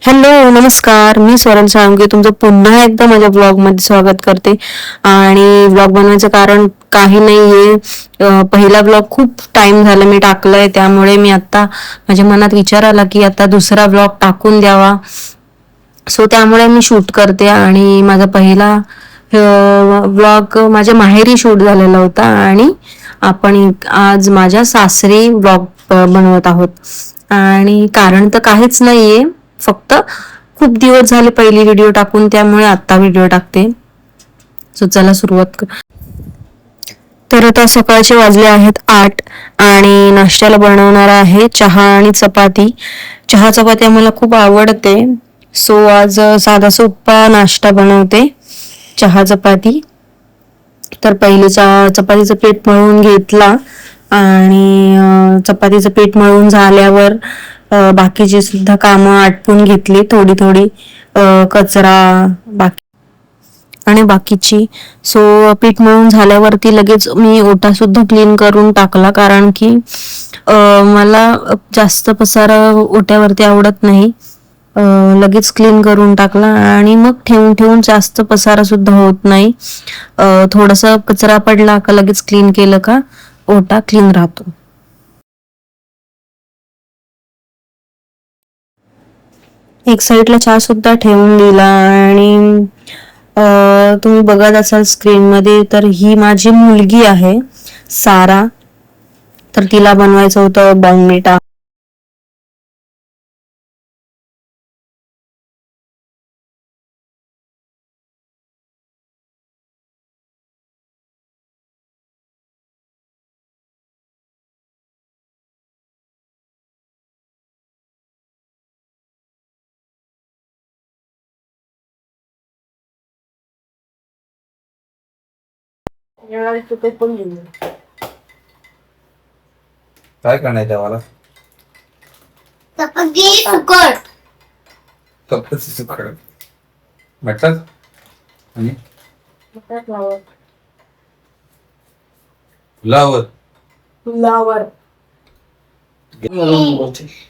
Hello नमस्कार, मी स्वरण साळुंके तुमचं पुन्हा एकदा माझ्या ब्लॉग मध्ये स्वागत करते. आणि ब्लॉग बनवायचं कारण काही नाहीये, पहिला ब्लॉग खूप टाइम झाला मी टाकलाय, त्यामुळे मी आता माझ्या मनात विचार आला की आता दुसरा ब्लॉग टाकून द्यावा. सो त्यामुळे मी शूट करते. आणि माझा पहिला ब्लॉग माझ्या माहेरी शूट झालेला होता आणि आपण आज माझ्या सासरी ब्लॉग बनवत आहोत. आणि कारण तर काहीच नाहीये, फक्त खूप दिवस झाले पहिली व्हिडिओ टाकून, त्यामुळे आता व्हिडिओ टाकते. सो चला सुरुवात कर. तर आता सकाळचे वाजले आहेत 8 आणि नाश्त्याला बनवणार आहे चहा आणि चपाती. चहा चपाती आम्हाला खूप आवडते, सो आज साधा सोपा नाश्ता बनवते, चहा चपाती. तर पहिले चपातीचं पीठ मळून घेतला आणि चपातीचं पीठ मळून झाल्यावर बाकीची सुद्धा कामं आटपून घेतली, थोडी थोडी कचरा बाकीची. सो पीठ मळून झाल्यावरती लगेच मी ओटा सुद्धा क्लीन करून टाकला, कारण की मला जास्त पसारा ओट्यावरती आवडत नाही. लगेच क्लीन करून टाकला आणि मग ठेवून ठेवून जास्त पसारा सुद्धा होत नाही. थोडासा कचरा पडला का लगेच क्लीन केलं का ओटा क्लीन राहतो. एक साईडला चहा सुद्धा ठेवून दिला. आणि तुम्ही बघत असाल स्क्रीन मध्ये, तर ही माझी मुलगी आहे सारा. तर तिला बनवायचं होतं बॉर्नव्हिटा. काय करण्याचं मला चपाती सुकट चपाती सुकट बटाट आणि फुलावर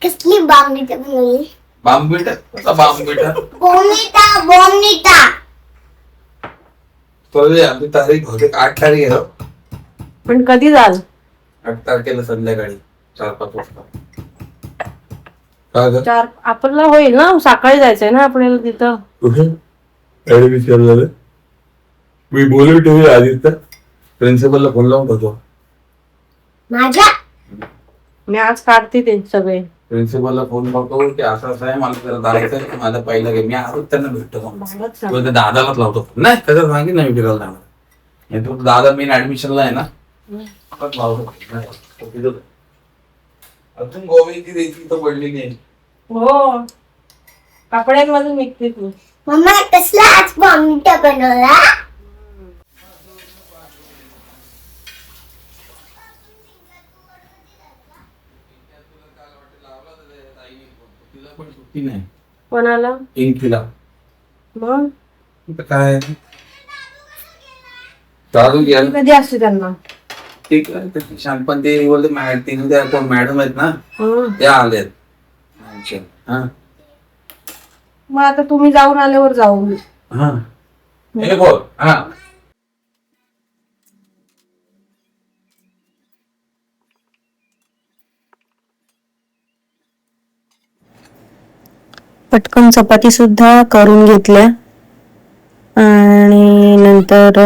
कसली बांगडीचा बनवली बांबीटा कसा बांबीटा बोनिटा बोनिटा तो आमची तारीख होते 8 तारीख आहे. पण कधी जाल? 8 तारखेला संध्याकाळी 4-5 वाजता. काय ग? 4 आपल्याला होईल ना, सकाळी जायचंय ना आपल्याला तिथं. कुठे विचारलं मी बोलू ठेवली आधी, तर प्रिन्सिपलला फोन लावून ठेवतो. माझ्या मी आज काढते ते सगळे. प्रिन्सिपलला फोन करतो की असं असं आहे, मला त्याला जायचं माझा पहिला गेम. मी आजच त्यांना भेटतो, दादालाच लावतो. नाही त्याचं सांगितलं नाही फिरायला जाणार. तो दादा मेन ऍडमिशनला आहे ना, अजून गोव्याची द्यायची तर पडली नाही. हो, कपड्यांमधून निघते तू. मम्मा कसला आज बोनिटा बनवला कोणाला? इंकिला मग काय चालू घ्यायला कधी असते त्यांना? ठीक आहे. शांत पण ते बोलते मॅडम आहेत ना, ते आलेत. हा मग आता तुम्ही जाऊन आल्यावर जाऊ. हा हे बोल. हा पटकन चपाती सुद्धा करून घेतल्या आणि नंतर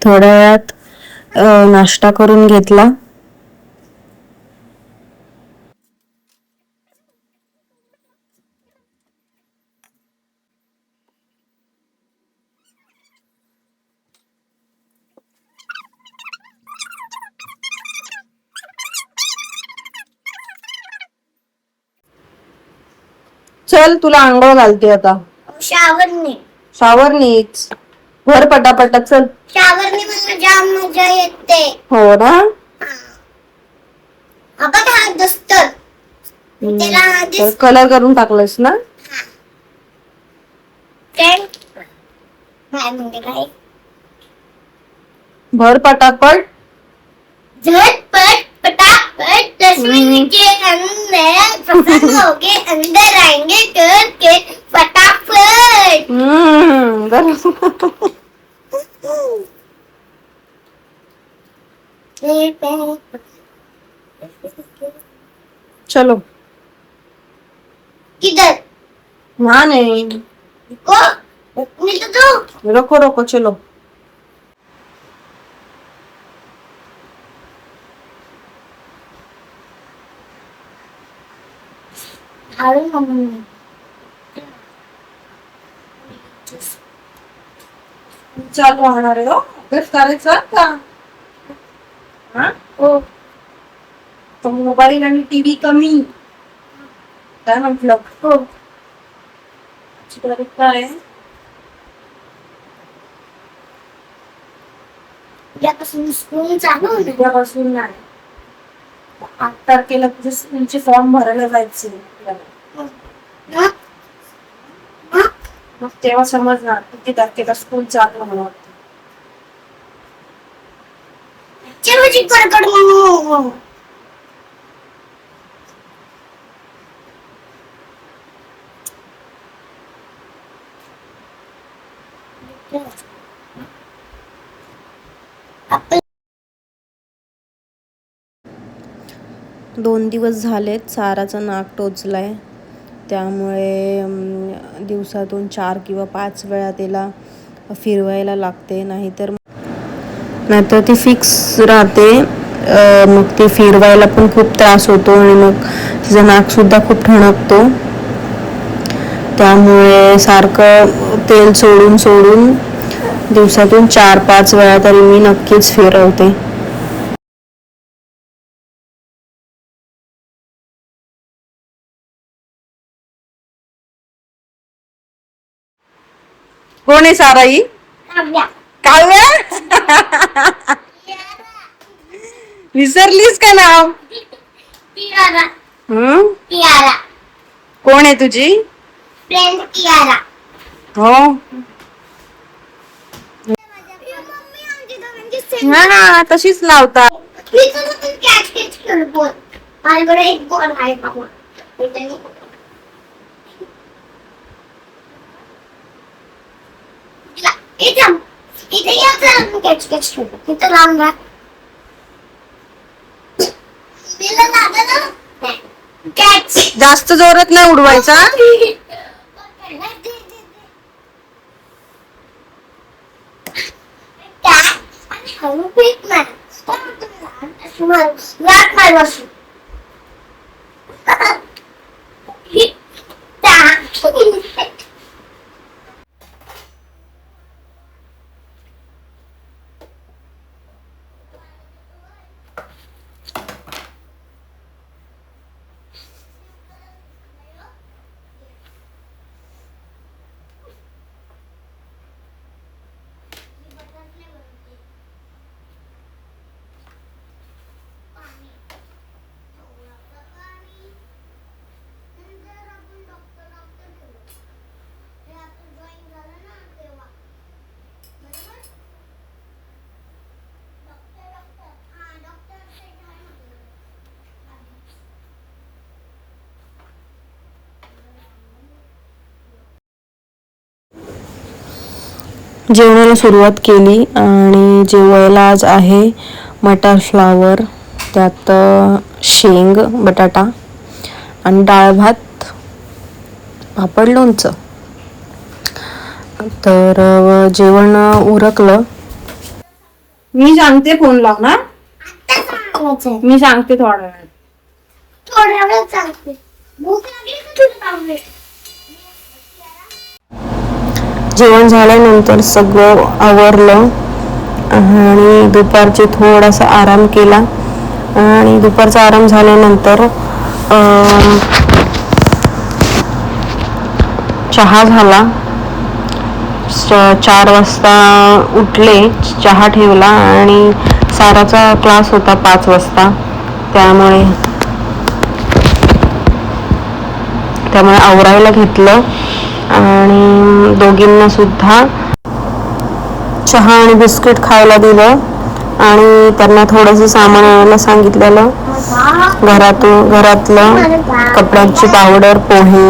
थोड्या वेळात नाश्ता करून घेतला. चल तुला आंघोळ घालते आता. शावरने शावरनीच भर पटापटा चल. शावरने मला जाम मजा येते. हो ना. आपण हा दस्तर त्याला आधीच कलर करून टाकलंस ना. काय म्हणते काय भर पटापट. झटपट फटाफट 10 मिनट के अंदर प्रसन्न होके अंदर आएंगे करके फटाफट. बरोबर. चलो. किधर हाँ नहीं, को मिल तो रखो रखो, चलो. अरे मम्मी चालू राहणार आहे. अभ्यास करायचा का? हो तो मोबाईल आणि टीव्ही कमी. काय म्हटलं? हो काय? उद्यापासून स्कूल चालू होईल. उद्यापासून नाही, 8 तारखेला तुझे स्कूलचे फॉर्म भरायला जायचे. मग मग तेव्हा समजणार किती तारखेला स्कूल चालू होणार. चिवची कडकड म्हणून दोन दिवस झालेत साराचं नाक टोचलंय, त्यामुळे दिवसातून 4 किंवा 5 वेळा तिला फिरवायला लागते. नाहीतर ती फिक्स राहते. मग ती फिरवायला पण खूप त्रास होतो आणि मग तिचं नाकसुद्धा खूप ठणकतो. त्यामुळे सारखं तेल सोडून सोडून दिवसातून 4-5 वेळा तरी मी नक्कीच फिरवते. कोण आहे साराई? काव्या. विसरलीस का नाव? कियारा कियारा. कोण आहे तुझी फ्रेंड कियारा. हो? मम्मी आमची दोघांची हा, तशीच लावतात. मी तुला तू कॅच कॅच कर बोल. माझ्याकडे एक बॉल आहे बाबा. इथे या जरा कॅच कॅच कर. इथं लावून राहा. बिल्ला दादा ना कॅच. जास्त जोरात नाही उडवायचा. हळू पीक नाही. वाट मार बसू. जेवणाला सुरुवात केली आणि जेवायला आज आहे मटार फ्लावर, त्यात शेंग बटाटा आणि डाळ भात, पापड, लोणचं. तर जेवण उरकलं. मी सांगते, फोन लाव ना. मी सांगते थोड्या वेळात. थोड्या वेळात सांगते. भूक लागली का तुला तांबे? जेवण झाल्यानंतर सगळं आवरलं आणि दुपारचे थोडासा आराम केला. आणि दुपारचा आराम झाल्यानंतर चहा झाला. 4 वाजता उठले, चहा ठेवला आणि साराचा क्लास होता 5 वाजता. त्यामुळे आवरायला घेतलं आणि दोघींना सुद्धा चहा आणि बिस्किट खायला दिलं आणि त्यांना थोडंसं सामान आणायला सांगितलेलं. घरातलं कपड्यांची पावडर, पोहे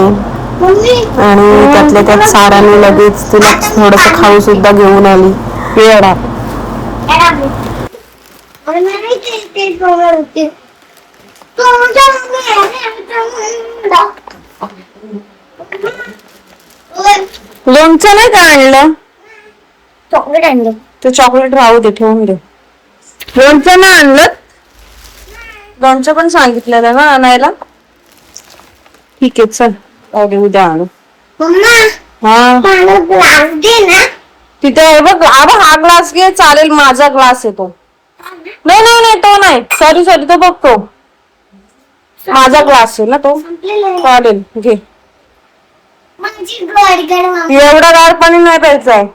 आणि त्यातल्या त्यात साराने लगेच तिला थोडंसं खाऊ सुद्धा घेऊन आली. येडा लोणचं नाही का आणलं? चॉकलेट आणलं. ते चॉकलेट राहू दे, ठेवून दे. लोणचं नाही आणलं? लोणचं पण सांगितलेलं ना आणायला. ठीक आहे चल, उद्या आणू. मम्मा हा मला ग्लास दे ना. तिथे आहे बघ. हा ग्लास घे, चालेल. माझा ग्लास आहे तो. नाही नाही नाही, तो नाही. सॉरी तो बघतो. माझा ग्लास आहे ना तो. चालेल, घे. माझी गडगड मम्मा. एवढं गार पाणी नाही प्यायचं आहे.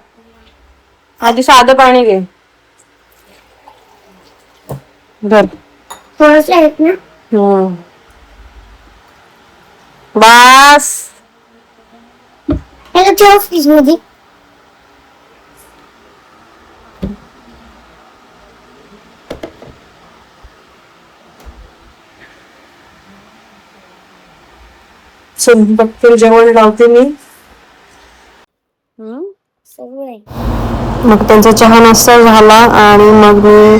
आधी साधं पाणी घे. धर. थोडंसं आहेत ना. बस. ह्याला ठेव फ्रीज मध्ये. चल बघते, जेवण लावते मी. सगळे मग त्यांचा चहा नाश्ता झाला आणि मग मी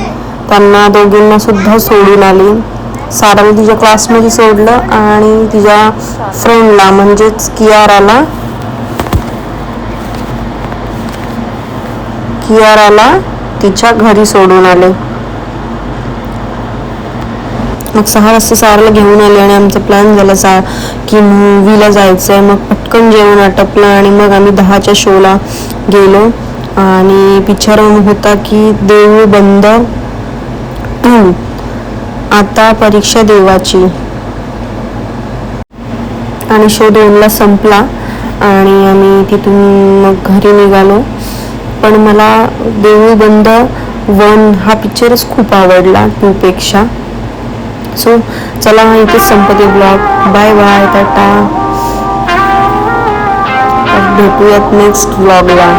त्यांना दोघींना सुद्धा सोडून आली. साराला तिच्या क्लासमध्ये सोडलं आणि तिच्या फ्रेंडला म्हणजेच कियाराला तिच्या घरी सोडून आले. मग 6 वाजता साराला घेऊन आले आणि आमचा प्लॅन झाला की मूवीला जायचंय. मग पटकन जेवण आटपलं आणि मग आम्ही 10च्या शोला गेलो. आणि पिक्चर होता की देऊळ बंद 2, आता परीक्षा देवाची. आणि शो 2ला संपला आणि आम्ही तिथून मग घरी निघालो. पण मला देऊळ बंद 1 हा पिक्चरच खूप आवडला 2 पेक्षा. सो चला इथेच संपते ब्लॉग. Bye bye, Tata. भेटूयात नेक्स्ट ब्लॉगला.